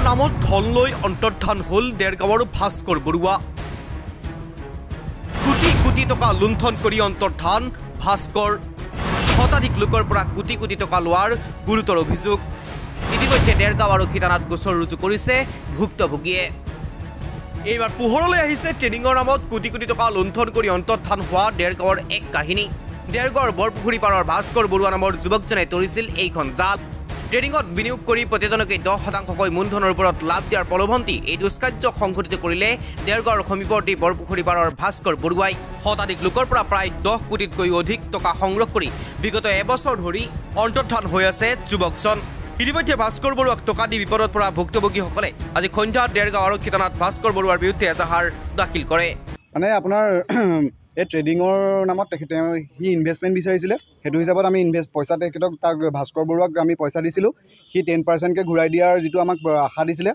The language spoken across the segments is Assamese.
নামত ধন লৈ অন্তৰ্ধান হল দেৰগাঁৱৰ ভাস্কৰ বৰুৱা কোটি কোটি টকা লুণ্ঠন কৰি অন্তৰ্ধান ভাস্কৰ শতাধিক লোকৰ পৰা কোটি কোটি টকা লোৱাৰ গুৰুতৰ অভিযোগ ইতিমধ্যে দেৰগাঁও আৰক্ষী থানাত গোচৰ ৰুজু কৰিছে ভুক্তভোগীয়ে এইবাৰ পোহৰলৈ আহিছে ট্ৰেডিঙৰ নামত কোটি কোটি টকা লুণ্ঠন কৰি অন্তৰ্ধান হোৱা দেৰগাঁৱৰ এক কাহিনী দেৰগাঁৱৰ বৰপুখুৰী পাৰৰ ভাস্কৰ বৰুৱা নামৰ যুৱকজনে তৰিছিল এইখন জাল ট্ৰেডিঙত বিনিয়োগ কৰি প্ৰতিজনকে 10% মূলধনৰ ওপৰত লাভ দিয়াৰ প্ৰলোভন্তি এই দুষ্কাৰ্য সংঘটিত কৰিলে দেৰগাঁৱৰ সমীপৱৰ্তী বৰপুখুৰী পাৰৰ ভাস্কৰ বৰুৱাই শতাধিক লোকৰ পৰা প্ৰায় 10 কোটিতকৈ অধিক টকা সংগ্ৰহ কৰি বিগত এবছৰ ধৰি অন্তৰ্ধান হৈ আছে যুৱকজন ইতিমধ্যে ভাস্কৰ বৰুৱাক টকা দি বিপদত পৰা ভুক্তভোগীসকলে আজি সন্ধ্যা দেৰগাঁও আৰক্ষী থানাত ভাস্কৰ বৰুৱাৰ বিৰুদ্ধে এজাহাৰ দাখিল কৰে মানে আপোনাৰ এই ট্ৰেডিঙৰ নামত তেখেতে সি ইনভেষ্টমেণ্ট বিচাৰিছিলে সেইটো হিচাপত আমি পইচা তেখেতক তাক ভাস্কৰ বৰুৱাক আমি পইচা দিছিলোঁ সি 10%কৈ ঘূৰাই দিয়াৰ যিটো আমাক আশা দিছিলে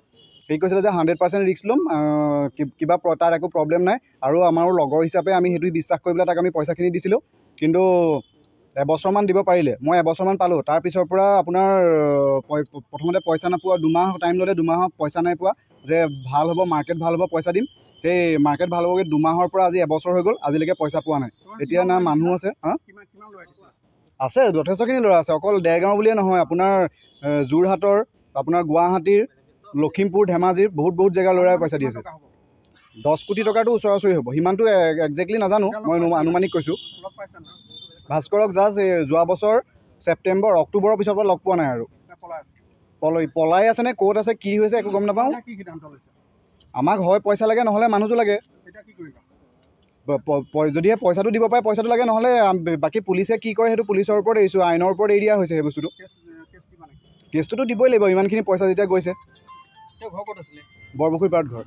সেই কৈছিলে যে 100% ৰিস্ক ল'ম কিবা তাৰ একো প্ৰব্লেম নাই আৰু আমাৰো লগৰ হিচাপে আমি সেইটো বিশ্বাস কৰি পেলাই তাক আমি পইচাখিনি দিছিলোঁ কিন্তু এবছৰমান দিব পাৰিলে মই এবছৰমান পালোঁ তাৰ পিছৰ পৰা আপোনাৰ প্ৰথমতে পইচা নাপোৱা 2 মাহ টাইম ল'লে 2 মাহত পইচা নাই পোৱা যে ভাল হ'ব মাৰ্কেট ভাল হ'ব পইচা দিম সেই মাৰ্কেট ভাল হ'বগৈ 2 মাহৰ পৰা আজি এবছৰ হৈ গ'ল আজিলৈকে পইচা পোৱা নাই এতিয়া না মানুহ আছে আছে যথেষ্টখিনি ল'ৰা আছে অকল দেৰগাঁও বুলিয়ে নহয় আপোনাৰ যোৰহাটৰ আপোনাৰ গুৱাহাটীৰ লখিমপুৰ ধেমাজিৰ বহুত জেগাৰ ল'ৰাই পইচা দি আছে 10 কোটি টকাটো ওচৰা-ওচৰি হ'ব সিমানটো একজেক্টলি নাজানো মই আনুমানিক কৈছোঁ ভাস্কৰক জাষ্ট যোৱা বছৰ ছেপ্টেম্বৰ অক্টোবৰৰ পিছৰ পৰা লগ পোৱা নাই আৰু পলাই আছে নে ক'ত আছে কি হৈছে একো গম নাপাওঁ আমাক হয় পইচা লাগে নহ'লে মানুহটো লাগে যদিহে পইচাটো দিব পাৰে পইচাটো লাগে নহ'লে বাকী পুলিচে কি কৰে সেইটো পুলিচৰ ওপৰত এৰিছোঁ আইনৰ ওপৰত এৰি দিয়া হৈছে সেই বস্তুটো কেছটোতো দিবই লাগিব ইমানখিনি পইচা যেতিয়া গৈছে বৰপুখুৰী পাৰত ঘৰ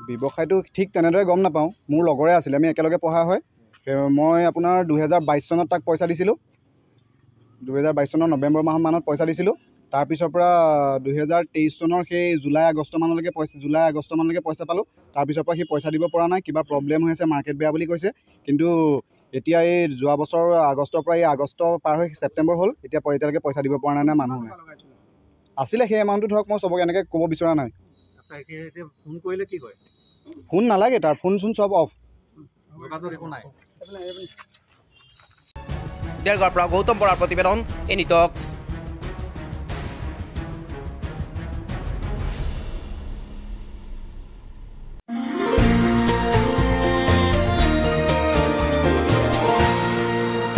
ব্যৱসায়টো ঠিক তেনেদৰে গম নাপাওঁ মোৰ লগৰে আছিলে আমি একেলগে পঢ়া হয় মই আপোনাৰ 2022 চনত তাক পইচা দিছিলোঁ 2022 চনৰ নৱেম্বৰ মাহমানত পইচা দিছিলোঁ তাৰপিছৰ পৰা 2023 চনৰ সেই জুলাই আগষ্ট মানলৈকে পইচা পালোঁ তাৰপিছৰ পৰা সি পইচা দিব পৰা নাই কিবা প্ৰব্লেম হৈ আছে মাৰ্কেট বেয়া বুলি কৈছে কিন্তু এতিয়া এই যোৱা বছৰ আগষ্টৰ পৰা এই আগষ্ট পাৰ হৈ ছেপ্টেম্বৰ হ'ল এতিয়ালৈকে পইচা দিব পৰা নাই মানুহ আছিলে সেই এমাউণ্টটো ধৰক মই চবক এনেকৈ ক'ব বিচৰা নাই ফোন কৰিলে কি কয় ফোন নালাগে তাৰ ফোন চব অফ দেৰগাঁৱৰ পৰা গৌতম বৰাৰ প্ৰতিবেদন এনি টক্স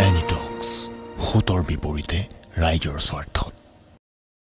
এনি টক্স হুতৰ বিপৰীতে ৰাইজৰ স্বাৰ্থ